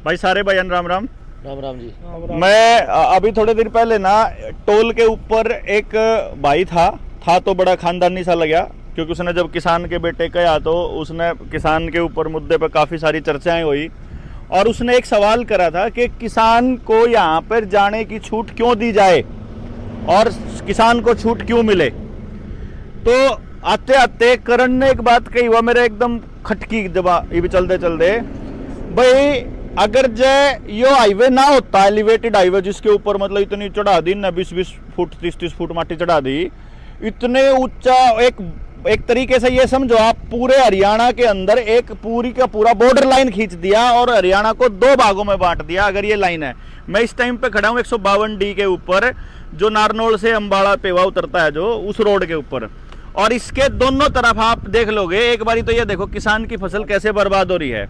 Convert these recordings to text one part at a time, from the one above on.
भाई सारे भाईजान राम राम। राम राम जी। मैं अभी थोड़े दिन पहले ना टोल के ऊपर एक भाई था तो बड़ा खानदानी सा लगा, क्योंकि उसने जब किसान के बेटे कहा तो उसने किसान के ऊपर मुद्दे पर काफ़ी सारी चर्चाएं हुई और उसने एक सवाल करा था कि किसान को यहाँ पर जाने की छूट क्यों दी जाए और किसान को छूट क्यों मिले। तो आते आते करण ने एक बात कही, वह मेरे एकदम खटकी जब ये भी चलते चलते, भाई अगर यो हाईवे ना होता, एलिवेटेड हाईवे जिसके ऊपर मतलब इतनी चढ़ा दी ना 20-20 फुट 30-30 फुट माटी चढ़ा दी, इतने ऊंचा एक तरीके से ये समझो आप पूरे हरियाणा के अंदर एक पूरी का पूरा बॉर्डर लाइन खींच दिया और हरियाणा को 2 भागों में बांट दिया। अगर ये लाइन है, मैं इस टाइम पे खड़ा हूँ 152D के ऊपर, जो नारनौल से अंबाला पेवा उतरता है जो उस रोड के ऊपर, और इसके दोनों तरफ आप देख लोगे एक बारी तो ये देखो किसान की फसल कैसे बर्बाद हो रही है।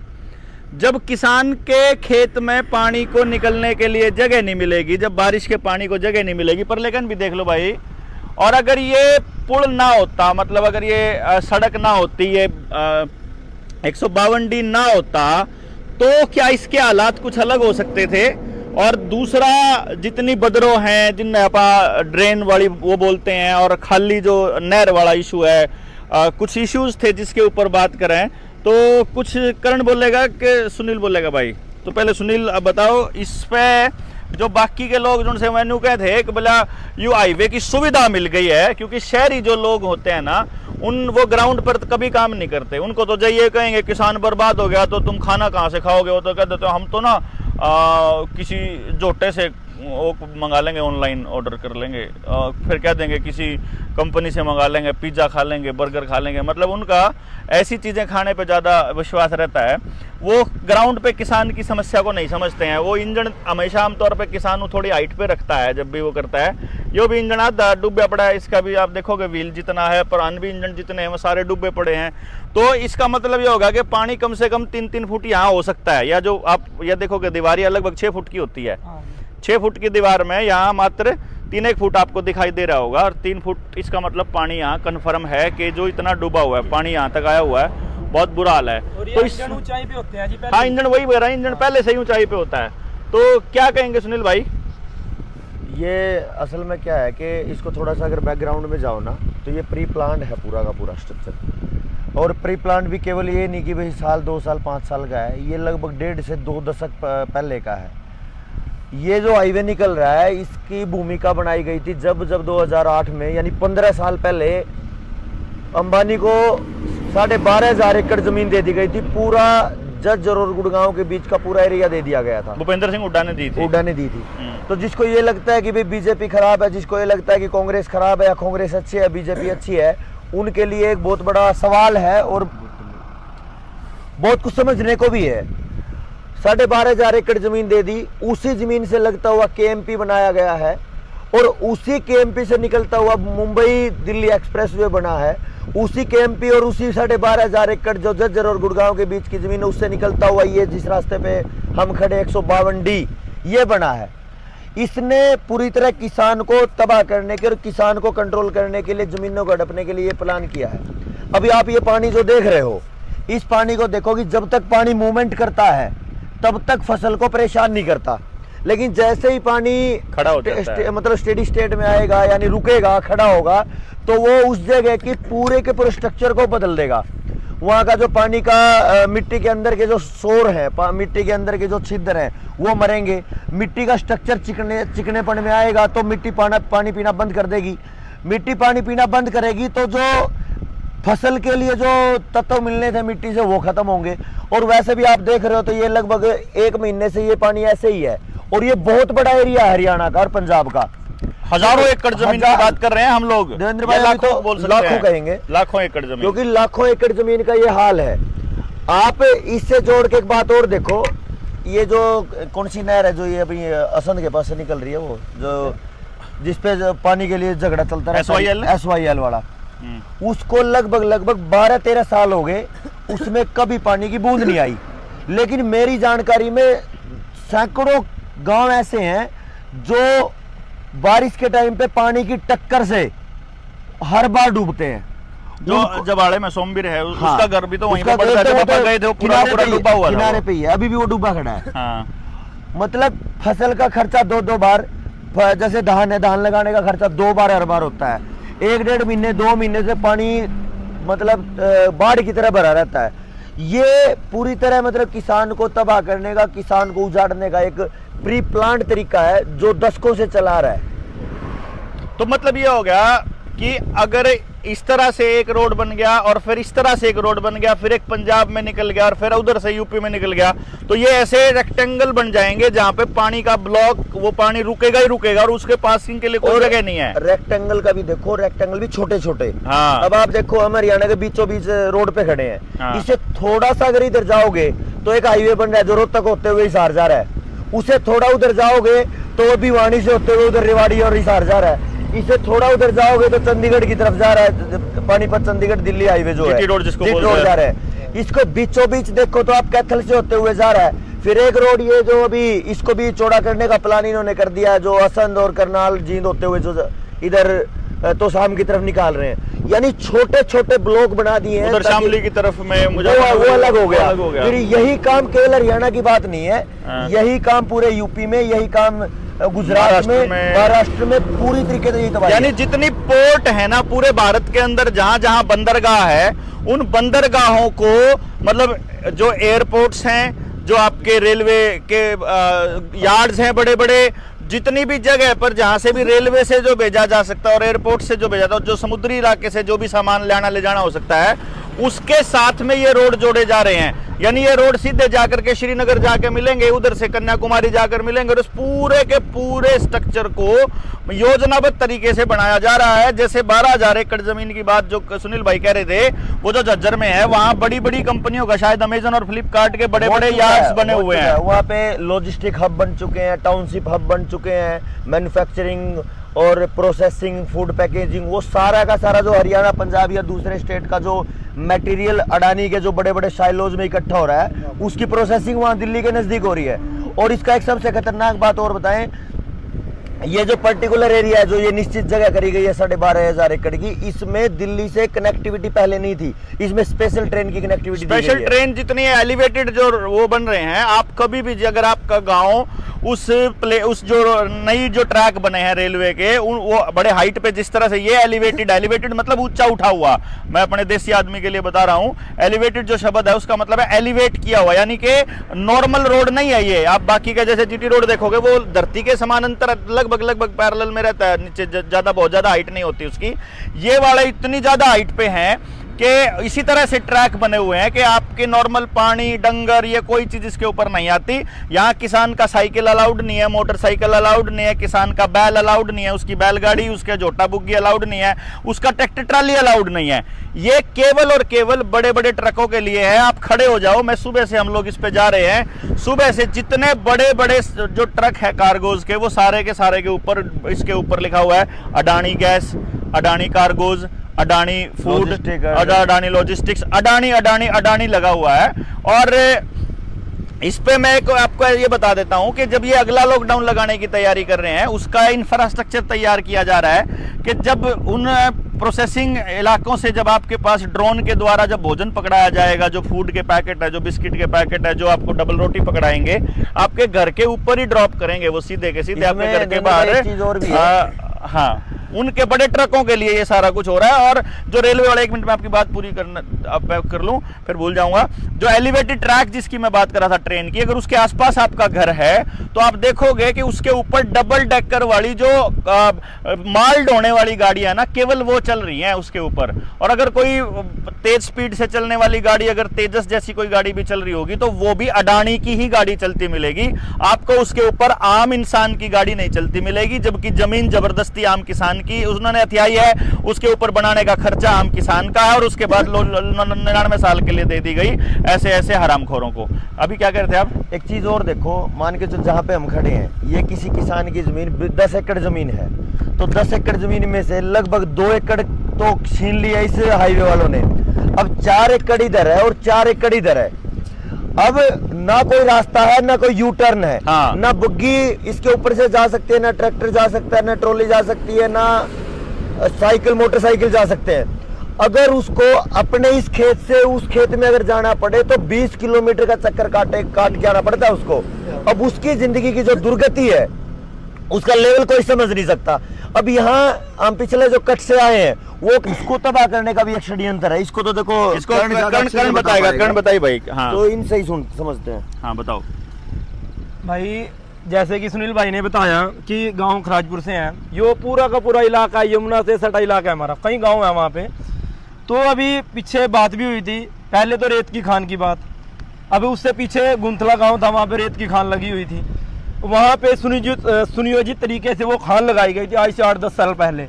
जब किसान के खेत में पानी को निकलने के लिए जगह नहीं मिलेगी, जब बारिश के पानी को जगह नहीं मिलेगी, पर लेकिन भी देख लो भाई, और अगर ये पुल ना होता, मतलब अगर ये सड़क ना होती, ये 152D ना होता, तो क्या इसके हालात कुछ अलग हो सकते थे। और दूसरा, जितनी बदरों हैं जिनमें आप ड्रेन वाली वो बोलते हैं, और खाली जो नहर वाला इशू है, कुछ इश्यूज थे जिसके ऊपर बात करें तो कुछ करण बोलेगा कि सुनील बोलेगा। भाई तो पहले सुनील अब बताओ इस पे, जो बाकी के लोग जिनसे मैंने कहे थे कि बोला यू हाईवे की सुविधा मिल गई है, क्योंकि शहरी जो लोग होते हैं ना वो ग्राउंड पर कभी काम नहीं करते। उनको तो जाइए कहेंगे किसान बर्बाद हो गया तो तुम खाना कहाँ से खाओगे, वो तो कह देते हम तो ना किसी जोटे से वो मंगा लेंगे, ऑनलाइन ऑर्डर कर लेंगे, फिर कह देंगे किसी कंपनी से मंगा लेंगे, पिज्ज़ा खा लेंगे, बर्गर खा लेंगे। मतलब उनका ऐसी चीज़ें खाने पे ज़्यादा विश्वास रहता है। वो ग्राउंड पे किसान की समस्या को नहीं समझते हैं। वो इंजन हमेशा आमतौर पे किसान थोड़ी हाइट पे रखता है जब भी वो करता है। यो भी इंजन आधा डूबा पड़ा है, इसका भी आप देखोगे व्हील जितना है, पर अन्य भी इंजन जितने हैं वो सारे डूबे पड़े हैं। तो इसका मतलब ये होगा कि पानी कम से कम 3-3 फुट यहाँ हो सकता है, या जो आप ये देखोगे दीवार लगभग 6 फुट की होती है। 6 फुट की दीवार में यहाँ मात्र 3-1 फुट आपको दिखाई दे रहा होगा, और 3 फुट इसका मतलब पानी यहाँ कन्फर्म है कि जो इतना डूबा हुआ है, पानी यहाँ तक आया हुआ है, बहुत बुरा हाल है। तो इस ऊंचाई पे होते हैं जी पहले। हाँ, इंजन वही बोल रहा है, इंजन पहले से ही ऊंचाई पे होता है। तो क्या कहेंगे सुनील भाई? ये असल में क्या है कि इसको थोड़ा सा अगर बैकग्राउंड में जाओ ना, तो ये प्री प्लान्ड है पूरा का पूरा स्ट्रक्चर। और प्री प्लान्ड भी केवल ये नहीं कि भाई साल 2 साल 5 साल का है, ये लगभग 1.5 से 2 दशक पहले का है। ये जो हाईवे निकल रहा है, इसकी भूमिका बनाई गई थी जब 2008 में, यानी 15 साल पहले अंबानी को 12,500 एकड़ जमीन दे दी गई थी। पूरा जज्जर और गुड़गांव के बीच का पूरा एरिया दे दिया गया था। भूपेंद्र सिंह हुड्डा ने दी थी। तो जिसको ये लगता है कि भाई बीजेपी खराब है, जिसको ये लगता है कि कांग्रेस खराब है या कांग्रेस अच्छी है बीजेपी अच्छी है, उनके लिए एक बहुत बड़ा सवाल है और बहुत कुछ समझने को भी है। 12,500 एकड़ जमीन दे दी, उसी जमीन से लगता हुआ केएमपी बनाया गया है, और उसी केएमपी से निकलता हुआ मुंबई दिल्ली एक्सप्रेसवे बना है। उसी केएमपी और उसी 12,500 एकड़ जो जज्जर और गुड़गांव के बीच की जमीन है, उससे निकलता हुआ ये जिस रास्ते पे हम खड़े 152D ये बना है। इसने पूरी तरह किसान को तबाह करने के और किसान को कंट्रोल करने के लिए, जमीनों को हड़पने के लिए ये प्लान किया है। अभी आप ये पानी जो देख रहे हो, इस पानी को देखो कि जब तक पानी मूवमेंट करता है तब तक फसल को परेशान नहीं करता, लेकिन जैसे ही पानी खड़ा हो जाता है, मतलब स्टेडी स्टेट में आएगा, यानी रुकेगा, खड़ा होगा, तो वो उस जगह की पूरे के पूरे स्ट्रक्चर को बदल देगा। वहाँ का जो पानी का मिट्टी के अंदर के जो सोर है, मिट्टी के अंदर के जो छिद्र हैं वो मरेंगे, मिट्टी का स्ट्रक्चर चिकनेपन में आएगा, तो मिट्टी पानी पीना बंद कर देगी। मिट्टी पानी पीना बंद करेगी तो जो फसल के लिए जो तत्व मिलने थे मिट्टी से वो खत्म होंगे। और वैसे भी आप देख रहे हो तो ये लगभग 1 महीने से ये पानी ऐसे ही है, और ये बहुत बड़ा एरिया है हरियाणा का और पंजाब का। हजारों एकड़ जमीन की बात कर रहे हैं हम लोग, देवेंद्र भाई, लाखों बोल सकते हैं, लाखों कहेंगे, लाखों एकड़ जमीन, क्योंकि लाखों एकड़ जमीन का ये हाल है। आप इससे जोड़ के एक बात और देखो, ये जो कौन सी नहर है जो ये अभी असंध के पास से निकल रही है, वो जो जिसपे पानी के लिए झगड़ा चलता है, SYL वाला, उसको लगभग 12-13 साल हो गए, उसमें कभी पानी की बूंद नहीं आई। लेकिन मेरी जानकारी में सैकड़ों गांव ऐसे हैं जो बारिश के टाइम पे पानी की टक्कर से हर बार डूबते हैं, जो जबाड़े में सोमवीर है हाँ, उसका घर भी तो वहीं उसका पे पड़ता है, घर जब तो पापा गए थे वो पूरा पूरा डूबा हुआ था किनारे वो। पे ही है, अभी भी वो डूबा खड़ा है। हाँ मतलब फसल का खर्चा 2-2 बार, जैसे धान है, धान लगाने का खर्चा 2 बार हर बार होता है। 1-1.5 महीने 2 महीने से पानी मतलब बाढ़ की तरह भरा रहता है। ये पूरी तरह मतलब किसान को तबाह करने का, किसान को उजाड़ने का एक प्री प्लान तरीका है जो दशकों से चला रहा है। तो मतलब ये हो गया कि अगर इस तरह से एक रोड बन गया और फिर इस तरह से एक रोड बन गया, फिर एक पंजाब में निकल गया और फिर उधर से यूपी में निकल गया, तो ये ऐसे रेक्टेंगल बन जाएंगे जहां पे पानी का ब्लॉक, वो पानी रुकेगा ही रुकेगा और उसके पासिंग के लिए कोई जगह नहीं है। रेक्टेंगल का भी देखो, रेक्टेंगल भी छोटे छोटे। हाँ। अब आप देखो हम हरियाणा के बीचों बीच रोड पे खड़े हैं। हाँ। इसे थोड़ा सा अगर इधर जाओगे तो एक हाईवे बन रहा है जो रोहतक होते हुए हिसार जा रहा है। उसे थोड़ा उधर जाओगे तो वो भिवानी से होते हुए उधर रेवाड़ी और हिसार जा रहा है। इसे थोड़ा उधर जाओगे तो चंडीगढ़ की तरफ जा रहा है, पानीपत चंडीगढ़ दिल्ली हाईवे जो है, रोड जिसको रोड जा रहा है। इसको बीचों बीच देखो तो आप कैथल से होते हुए जा रहा है। फिर एक रोड ये जो अभी इसको भी चौड़ा करने का प्लान इन्होंने कर दिया है, जो असंध और करनाल जींद होते हुए जो इधर तो शाम की तरफ निकाल रहे हैं। यानी छोटे छोटे ब्लॉक बना दिए हैं। उधर शामली की तरफ में वो अलग हो गया। फिर यही काम केवल हरियाणा की बात नहीं है, यही काम पूरे यूपी में, यही काम गुजरात में, महाराष्ट्र में पूरी तरीके से यही तबाही। यानी जितनी पोर्ट है ना पूरे भारत के अंदर, जहां जहां बंदरगाह है, उन बंदरगाहों को मतलब जो एयरपोर्ट्स हैं, जो आपके रेलवे के यार्ड्स हैं बड़े बड़े, जितनी भी जगह पर जहां से भी रेलवे से जो भेजा जा सकता है और एयरपोर्ट से जो भेजा जाता है, जो समुद्री इलाके से जो भी सामान ले जाना हो सकता है, उसके साथ में ये रोड जोड़े जा रहे हैं। यानी ये रोड सीधे जाकर के श्रीनगर जाकर मिलेंगे, उधर से कन्याकुमारी जाकर मिलेंगे और इस पूरे के पूरे स्ट्रक्चर को योजनाबद्ध तरीके से बनाया जा रहा है। जैसे 12,000 एकड़ जमीन की बात जो सुनील भाई कह रहे थे, वो जो झज्जर में है, वहां बड़ी बड़ी कंपनियों का, शायद अमेजन और फ्लिपकार्ट के बड़े बड़े यार्ड्स बने हुए हैं। वहाँ पे लॉजिस्टिक हब बन चुके हैं, टाउनशिप हब बन चुके हैं, मैन्युफैक्चरिंग और प्रोसेसिंग, फूड पैकेजिंग, वो सारा का सारा जो हरियाणा, पंजाब या दूसरे स्टेट का जो मटेरियल अडानी के जो बड़े बड़े साइलोज में इकट्ठा हो रहा है, उसकी प्रोसेसिंग वहाँ दिल्ली के नजदीक हो रही है। और इसका एक सबसे खतरनाक बात और बताएं, ये जो पर्टिकुलर एरिया है, जो ये निश्चित जगह करी गई है 12,500 एकड़ की, इसमें दिल्ली से कनेक्टिविटी पहले नहीं थी। इसमें स्पेशल ट्रेन की कनेक्टिविटी, स्पेशल ट्रेन जितनी एलिवेटेड जो वो बन रहे हैं, आप कभी भी अगर आपका गांव उस जो नई जो ट्रैक बने हैं रेलवे के, वो बड़े हाइट पे, जिस तरह से ये एलिवेटेड मतलब ऊंचा उठा हुआ, मैं अपने देसी आदमी के लिए बता रहा हूं, एलिवेटेड जो शब्द है उसका मतलब है एलिवेट किया हुआ, यानी कि नॉर्मल रोड नहीं है ये। आप बाकी का जैसे जीटी रोड देखोगे, वो धरती के समानांतर लगभग पैरेलल में रहता है, नीचे ज्यादा बहुत ज्यादा हाइट नहीं होती उसकी। ये वाला इतनी ज्यादा हाइट पे है कि इसी तरह से ट्रैक बने हुए हैं कि आपके नॉर्मल पानी, डंगर, ये कोई चीज इसके ऊपर नहीं आती। यहाँ किसान का साइकिल अलाउड नहीं है, मोटरसाइकिल अलाउड नहीं है, किसान का बैल अलाउड नहीं है, उसकी बैलगाड़ी, उसके झोटा बुग्गी अलाउड नहीं है, उसका ट्रैक्टर ट्राली अलाउड नहीं है। ये केवल और केवल बड़े बड़े ट्रकों के लिए है। आप खड़े हो जाओ, मैं सुबह से, हम लोग इस पे जा रहे हैं, सुबह से जितने बड़े बड़े जो ट्रक है कार्गोज के, वो सारे के सारे के ऊपर, इसके ऊपर लिखा हुआ है Adani gas, Adani cargoes, Adani food, Adani logistics, Adani लगा हुआ है। और इस पे मैं आपको ये बता देता हूं कि जब ये अगला लॉकडाउन लगाने की तैयारी कर रहे हैं, उसका इंफ्रास्ट्रक्चर तैयार किया जा रहा है कि जब उन प्रोसेसिंग इलाकों से जब आपके पास ड्रोन के द्वारा जब भोजन पकड़ाया जाएगा, जो फूड के पैकेट है, जो बिस्किट के पैकेट है, जो आपको डबल रोटी पकड़ाएंगे, आपके घर के ऊपर ही ड्रॉप करेंगे, वो सीधे के सीधे आपके घर के बाहर। हाँ, उनके बड़े ट्रकों के लिए ये सारा कुछ हो रहा है। और जो रेलवे वाला, एक मिनट में आपकी बात पूरी कर लूं, फिर भूल जाऊंगा, जो एलिवेटेड ट्रैक जिसकी मैं बात कर रहा था ट्रेन की, अगर उसके आसपास आपका घर है तो आप देखोगे कि उसके ऊपर डबल डेकर वाली जो माल ढोने वाली गाड़ियां ना, केवल वो चल रही हैं उसके ऊपर। और अगर कोई तेज स्पीड से चलने वाली गाड़ी, अगर तेजस जैसी कोई गाड़ी भी चल रही होगी, तो वो भी अडानी की ही गाड़ी चलती मिलेगी आपको। उसके ऊपर आम इंसान की गाड़ी नहीं चलती मिलेगी, जबकि जमीन जबरदस्ती आम किसान की उन्होंने हथियाई है, उसके ऊपर बनाने का खर्चा आम किसान का है, और उसके बाद 99 साल के लिए दे दी गई ऐसे ऐसे हरामखोरों को। अभी क्या कह रहे थे आप? एक चीज और देखो, मान के चलो जहां पे हम खड़े हैं, ये किसी किसान की जमीन 10 एकड़ जमीन है, तो 10 एकड़ जमीन में से लगभग 2 एकड़ तो छीन लिया इस हाईवे वालों ने। अब 4 एकड़ इधर है और 4 एकड़ इधर है। अब ना कोई रास्ता है, ना कोई यू टर्न है, हाँ। ना बुग्गी इसके ऊपर से जा सकती है, ना ट्रैक्टर जा सकता है, ना ट्रॉली जा सकती है, ना साइकिल मोटरसाइकिल जा सकते हैं। अगर उसको अपने इस खेत से उस खेत में अगर जाना पड़े तो 20 किलोमीटर का चक्कर काट के आना पड़ता है उसको। अब उसकी जिंदगी की जो दुर्गति है उसका लेवल कोई समझ नहीं सकता। अब यहाँ हम पिछले जो कट से आए हैं वो इसको तबाह करने का भी एक षड्यंत्र है। इसको तो देखो, इसको कर्ण बताएगा, कर्ण बताइए भाई। हाँ तो इनसे ही समझते हैं। हाँ बताओ भाई। जैसे कि सुनील भाई ने बताया कि गांव खराजपुर से हैं, यो पूरा का पूरा इलाका यमुना से सटा इलाका है हमारा, कई गांव है वहाँ पे। तो अभी पीछे बात भी हुई थी, पहले तो रेत की खान की बात, अभी उससे पीछे गुंथला गांव था, वहाँ पे रेत की खान लगी हुई थी। वहाँ पे सुनियोजित तरीके से वो खान लगाई गई थी आज से 8-10 साल पहले।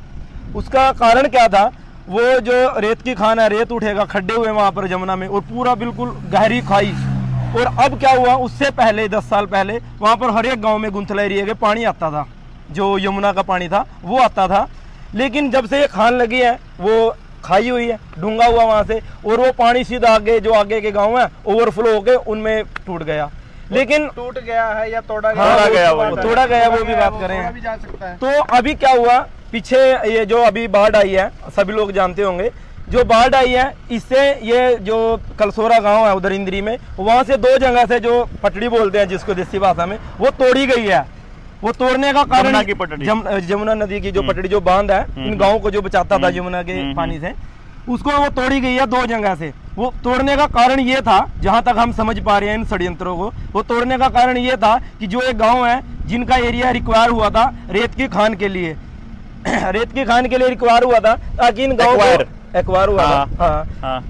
उसका कारण क्या था, वो जो रेत की खान है, रेत उठेगा, खड्डे हुए वहाँ पर जमुना में और पूरा बिल्कुल गहरी खाई। और अब क्या हुआ, उससे पहले 10 साल पहले वहाँ पर हर एक गाँव में गुंथला एरिया के पानी आता था, जो यमुना का पानी था वो आता था। लेकिन जब से ये खान लगी है, वो खाई हुई है, ढूंगा हुआ वहाँ से, और वो पानी सीधा आगे जो आगे के गाँव है ओवरफ्लो होके उनमें टूट गया। लेकिन टूट गया है या तोड़ा गया? हाँ, तोड़ा गया, वो भी बात करें। भी जा सकता है। तो अभी क्या हुआ, पीछे ये जो अभी बाढ़ आई है, सभी लोग जानते होंगे, जो बाढ़ आई है इससे ये जो कलसोरा गांव है उधर इंद्री में, वहां से 2 जगह से जो पटड़ी बोलते हैं जिसको देसी भाषा में, वो तोड़ी गई है। वो तोड़ने का कारण जमुना नदी की जो पटड़ी जो बांध है इन गाँव को जो बचाता था यमुना के पानी से, उसको वो तोड़ी गई है 2 जगह से। वो तोड़ने का कारण ये था, जहां तक हम समझ पा रहे हैं इन षड्यंत्रों को, वो तोड़ने का कारण ये था कि जो एक गांव है जिनका एरिया रिक्वायर हुआ था रेत की खान के लिए रेत की खान के लिए रिक्वायर हुआ था, ताकि इन गाँव एक्वायर हुआ था, हाँ,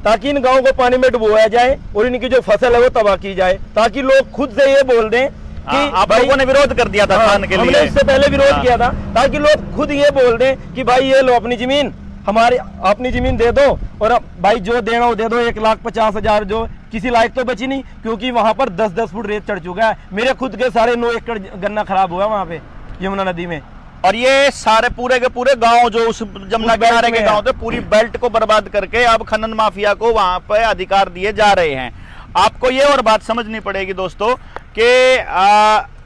ताकि इन गाँव को पानी में डुबोया जाए और इनकी जो फसल है वो तबाह की जाए, ताकि लोग खुद से ये बोल दें कि आप लोगों ने विरोध कर दिया था खान के लिए। हमने इससे पहले विरोध किया था, ताकि लोग खुद ये बोल दें कि भाई ये लो अपनी जमीन, हमारी अपनी जमीन दे दो, और भाई जो देना वो दे दो। 1,50,000 जो किसी लायक तो बची नहीं, क्योंकि वहां पर 10-10 फुट रेत चढ़ चुका है। मेरे खुद के सारे 9 एकड़ गन्ना खराब हुआ वहां पे यमुना नदी में। और ये सारे पूरे के पूरे गांव जो उस जमुना किनारे के गांव थे, पूरी बेल्ट को बर्बाद करके अब खनन माफिया को वहां पे अधिकार दिए जा रहे हैं। आपको ये और बात समझनी पड़ेगी दोस्तों कि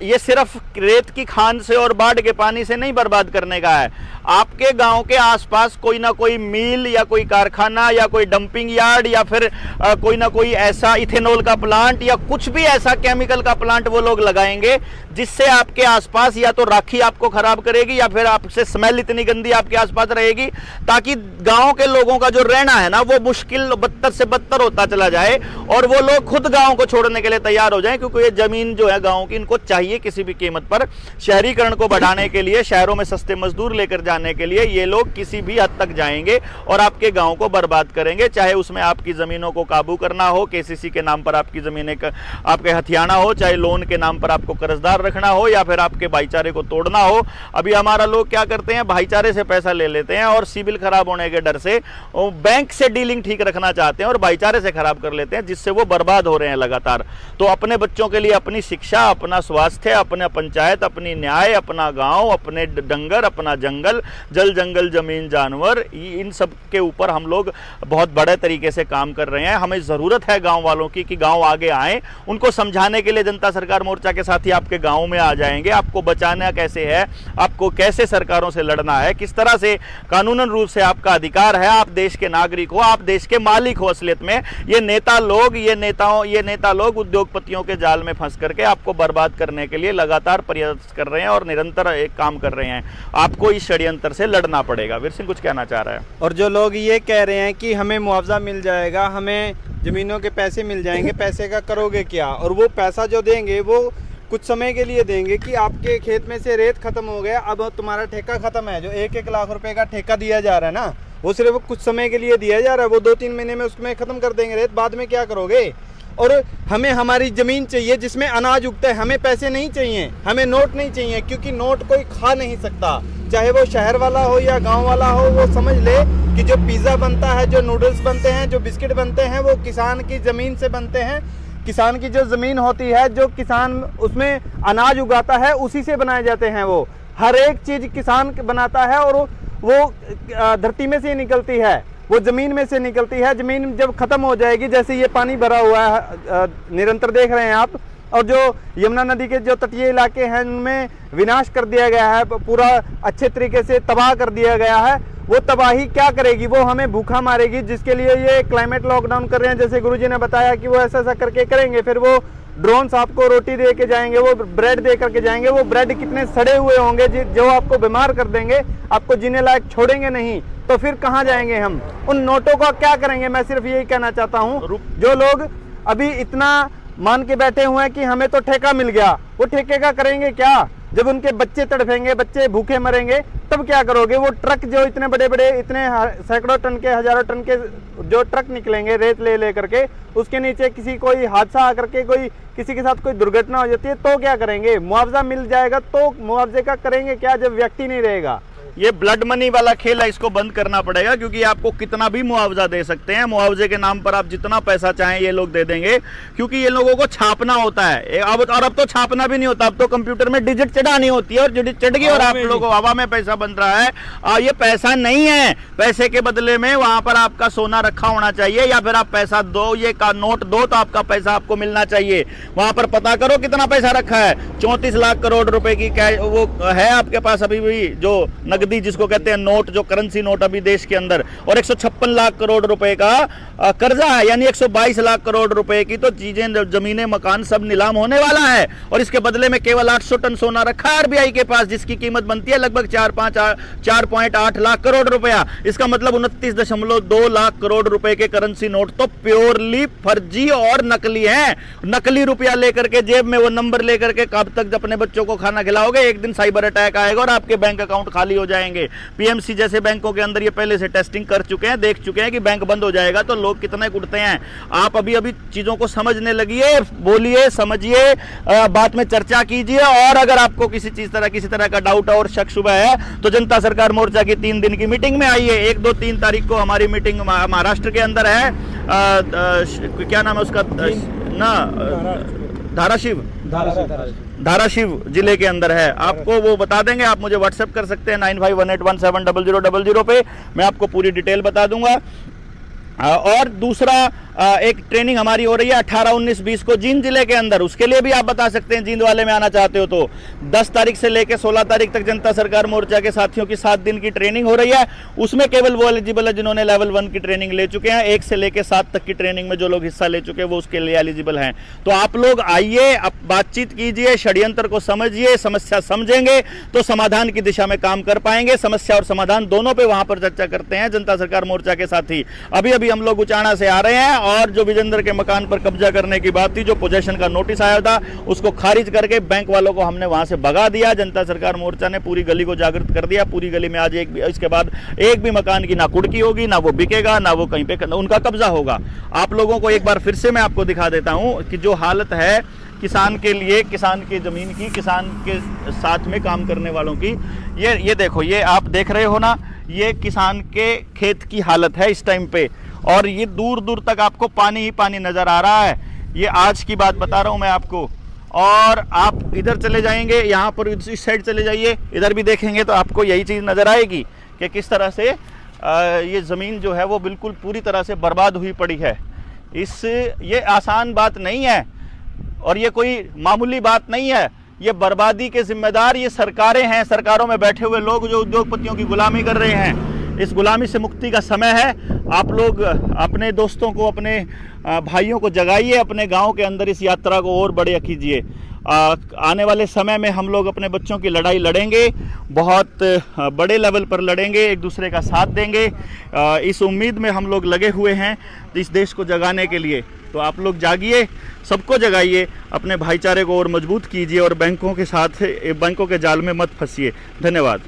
ये सिर्फ रेत की खान से और बाढ़ के पानी से नहीं बर्बाद करने का है। आपके गांव के आसपास कोई ना कोई मिल या कोई कारखाना या कोई डंपिंग यार्ड या फिर कोई ना कोई ऐसा इथेनॉल का प्लांट या कुछ भी ऐसा केमिकल का प्लांट वो लोग लगाएंगे जिससे आपके आसपास या तो राखी आपको खराब करेगी या फिर आपसे स्मेल इतनी गंदी आपके आसपास रहेगी, ताकि गांव के लोगों का जो रहना है ना वो मुश्किल बदतर से बदतर होता चला जाए और वो लोग खुद गांव को छोड़ने के लिए तैयार हो जाएं, क्योंकि ये जमीन जो है गांव की इनको चाहिए किसी भी कीमत पर। शहरीकरण को बढ़ाने के लिए, शहरों में सस्ते मजदूर लेकर जाने के लिए ये लोग किसी भी हद तक जाएंगे और आपके गांव को बर्बाद करेंगे, चाहे उसमें आपकी जमीनों को काबू करना हो, केसीसी के नाम पर आपकी जमीनें आपके हथियाना हो, चाहे लोन के नाम पर आपको कर्जदार रखना हो या फिर आपके भाईचारे को तोड़ना हो। अभी हमारा लोग क्या करते हैं, भाईचारे से पैसा ले लेते हैं और सिविल खराब होने के डर से बैंक से डीलिंग ठीक रखना चाहते हैं और भाईचारे से खराब कर लेते हैं, जिससे वो बर्बाद हो रहे हैं लगातार। तो अपने बच्चों के लिए अपनी शिक्षा, अपना स्वास्थ्य, अपना पंचायत, अपनी न्याय, अपना गांव, अपने डंगर, अपना जंगल, जल जंगल, जमीन, जानवर, इन सब के ऊपर हम लोग बहुत बड़े तरीके से काम कर रहे हैं। हमें ज़रूरत है गांव वालों की कि गांव आगे आएँ। उनको समझाने के लिए जनता सरकार मोर्चा के साथी आपके गांव में आ जाएंगे। आपको बचाना कैसे है, आपको कैसे सरकारों से लड़ना है, किस तरह से कानूनन रूप से आपका अधिकार है, आप देश के नागरिक हो, आप देश के मालिक हो। असलियत में ये नेता लोग उद्योगपतियों के जाल में फंस करके आपको बर्बाद करने के लिए लगातार प्रयास कर रहे हैं और निरंतर एक काम कर रहे हैं। आपको इस षड्यंत्र से लड़ना पड़ेगा। वीर सिंह कुछ कहना चाह रहा है। और जो लोग ये कह रहे हैं कि हमें मुआवजा मिल जाएगा, हमें जमीनों के पैसे मिल जाएंगे, पैसे का करोगे क्या? और वो पैसा जो देंगे वो कुछ समय के लिए देंगे कि आपके खेत में से रेत खत्म हो गया, अब तुम्हारा ठेका खत्म है। जो 1-1 लाख रुपए का ठेका दिया जा रहा है ना, वो सिर्फ कुछ समय के लिए दिया जा रहा है। वो 2-3 महीने में उसमें खत्म कर देंगे रेत, बाद में क्या करोगे? और हमें हमारी ज़मीन चाहिए जिसमें अनाज उगता है। हमें पैसे नहीं चाहिए, हमें नोट नहीं चाहिए, क्योंकि नोट कोई खा नहीं सकता। चाहे वो शहर वाला हो या गांव वाला हो, वो समझ ले कि जो पिज़्ज़ा बनता है, जो नूडल्स बनते हैं, जो बिस्किट बनते हैं, वो किसान की ज़मीन से बनते हैं। किसान की जो ज़मीन होती है, जो किसान उसमें अनाज उगाता है, उसी से बनाए जाते हैं। वो हर एक चीज़ किसान बनाता है और वो धरती में से निकलती है, वो ज़मीन में से निकलती है। ज़मीन जब ख़त्म हो जाएगी, जैसे ये पानी भरा हुआ है निरंतर देख रहे हैं आप, और जो यमुना नदी के जो तटीय इलाके हैं उनमें विनाश कर दिया गया है, पूरा अच्छे तरीके से तबाह कर दिया गया है। वो तबाही क्या करेगी, वो हमें भूखा मारेगी, जिसके लिए ये क्लाइमेट लॉकडाउन कर रहे हैं। जैसे गुरुजी ने बताया कि वो ऐसा ऐसा करके करेंगे, फिर वो ड्रोन्स आपको रोटी दे के जाएंगे, वो ब्रेड दे करके जाएंगे, वो ब्रेड कितने सड़े हुए होंगे जो आपको बीमार कर देंगे, आपको जीने लायक छोड़ेंगे नहीं, तो फिर कहाँ जाएंगे हम? उन नोटों का क्या करेंगे? मैं सिर्फ यही कहना चाहता हूँ, जो लोग अभी इतना मान के बैठे हुए हैं कि हमें तो ठेका मिल गया, वो ठेके का करेंगे क्या? जब उनके बच्चे तड़फेंगे, बच्चे भूखे मरेंगे, तब क्या करोगे? वो ट्रक जो इतने बड़े बड़े, इतने सैकड़ों टन के, हजारों टन के जो ट्रक निकलेंगे रेत ले करके, उसके नीचे किसी कोई हादसा आकर के कोई किसी के साथ कोई दुर्घटना हो जाती है तो क्या करेंगे? मुआवजा मिल जाएगा तो मुआवजे का करेंगे क्या जब व्यक्ति नहीं रहेगा? ये ब्लड मनी वाला खेल है, इसको बंद करना पड़ेगा, क्योंकि आपको कितना भी मुआवजा दे सकते हैं, मुआवजे के नाम पर आप जितना पैसा चाहें ये लोग दे देंगे, क्योंकि ये लोगों को छापना होता है। अब तो छापना भी नहीं होता, अब तो कंप्यूटर में डिजिट चढ़ानी होती है, और डिजिट चढ़ गई और आप लोगों को हवा में पैसा बन रहा है। और ये पैसा नहीं है, पैसे के बदले में वहां पर आपका सोना रखा होना चाहिए, या फिर आप पैसा दो, ये का नोट दो तो आपका पैसा आपको मिलना चाहिए। वहां पर पता करो कितना पैसा रखा है। 34 लाख करोड़ रुपए की क्या वो है आपके पास अभी भी, जो नकदी जिसको कहते हैं नोट, जो करेंसी नोट अभी देश के अंदर, और 156 लाख करोड़ रुपए का कर्जा है, यानी 122 लाख करोड़ रुपए की तो चीजें, जमीनें, मकान सब नीलाम होने वाला है। और इसके बदले में केवल 800 टन सोना रखा है आरबीआई के पास, जिसकी कीमत बनती है लगभग 4.8 लाख करोड़ रुपया। इसका मतलब 29.2 लाख करोड़ रुपए के करेंसी नोट तो प्योरली फर्जी और नकली है। नकली रुपया लेकर के जेब में वो नंबर लेकर के कब तक अपने बच्चों को खाना खिलाओगे? एक दिन साइबर अटैक आएगा और आपके बैंक अकाउंट खाली हो जाएंगे। पीएमसी जैसे बैंकों के अंदर ये पहले से टेस्टिंग कर चुके हैं, देख चुके हैं कि बैंक बंद हो जाएगा तो लोग कितने उठते हैं। आप अभी अभी चीजों को समझने लगिए, बोलिए, समझिए, बात में चर्चा कीजिए। और अगर आपको किसी तरह का डाउट और शक शुबह है तो जनता सरकार मोर्चा की 3 दिन की मीटिंग में आइए। 1, 2, 3 तारीख को हमारी मीटिंग महाराष्ट्र के अंदर है, क्या नाम है उसका ना, धाराशिव जिले के अंदर है। आपको वो बता देंगे, आप मुझे व्हाट्सएप कर सकते हैं 9518170000 पे, मैं आपको पूरी डिटेल बता दूंगा। और दूसरा एक ट्रेनिंग हमारी हो रही है 18, 19, 20 को जींद जिले के अंदर, उसके लिए भी आप बता सकते हैं, जींद वाले में आना चाहते हो तो 10 तारीख से लेकर 16 तारीख तक जनता सरकार मोर्चा के साथियों की 7 दिन की ट्रेनिंग हो रही है। उसमें केवल वो एलिजिबल है जिन्होंने लेवल 1 की ट्रेनिंग ले चुके हैं। 1 से लेकर 7 तक की ट्रेनिंग में जो लोग हिस्सा ले चुके हैं वो उसके लिए एलिजिबल हैं। तो आप लोग आइए, अब बातचीत कीजिए, षड्यंत्र को समझिए, समस्या समझेंगे तो समाधान की दिशा में काम कर पाएंगे। समस्या और समाधान दोनों पे वहां पर चर्चा करते हैं जनता सरकार मोर्चा के साथी। अभी हम लोग उचाना से आ रहे हैं, और जो विजेंद्र के मकान पर कब्जा करने की बात थी, जो पोजेशन का नोटिस आया था, उसको खारिज करके बैंक वालों को हमने वहां से भगा दिया। जनता सरकार मोर्चा ने पूरी गली को जागृत कर दिया। पूरी गली में आज इसके बाद एक भी मकान की ना कुड़की होगी, ना वो बिकेगा, ना वो कहीं पे उनका कब्जा होगा। आप लोगों को एक बार फिर से मैं आपको दिखा देता हूं कि जो हालत है किसान के लिए, किसान की जमीन की, किसान के साथ में काम करने वालों की, ये देखो, ये आप देख रहे हो ना, ये किसान के खेत की हालत है इस टाइम पे, और ये दूर दूर तक आपको पानी ही पानी नजर आ रहा है। ये आज की बात बता रहा हूं मैं आपको। और आप इधर चले जाएंगे, यहाँ पर इस साइड चले जाइए, इधर भी देखेंगे तो आपको यही चीज़ नजर आएगी कि किस तरह से ये ज़मीन जो है वो बिल्कुल पूरी तरह से बर्बाद हुई पड़ी है। ये आसान बात नहीं है और ये कोई मामूली बात नहीं है। ये बर्बादी के जिम्मेदार ये सरकारें हैं, सरकारों में बैठे हुए लोग जो उद्योगपतियों की गुलामी कर रहे हैं। इस गुलामी से मुक्ति का समय है। आप लोग अपने दोस्तों को, अपने भाइयों को जगाइए, अपने गांव के अंदर इस यात्रा को और बड़े कीजिए। आने वाले समय में हम लोग अपने बच्चों की लड़ाई लड़ेंगे, बहुत बड़े लेवल पर लड़ेंगे, एक दूसरे का साथ देंगे। इस उम्मीद में हम लोग लगे हुए हैं इस देश को जगाने के लिए। तो आप लोग जागिए, सबको जगाइए, अपने भाईचारे को और मजबूत कीजिए और बैंकों के साथ, बैंकों के जाल में मत फंसिए। धन्यवाद।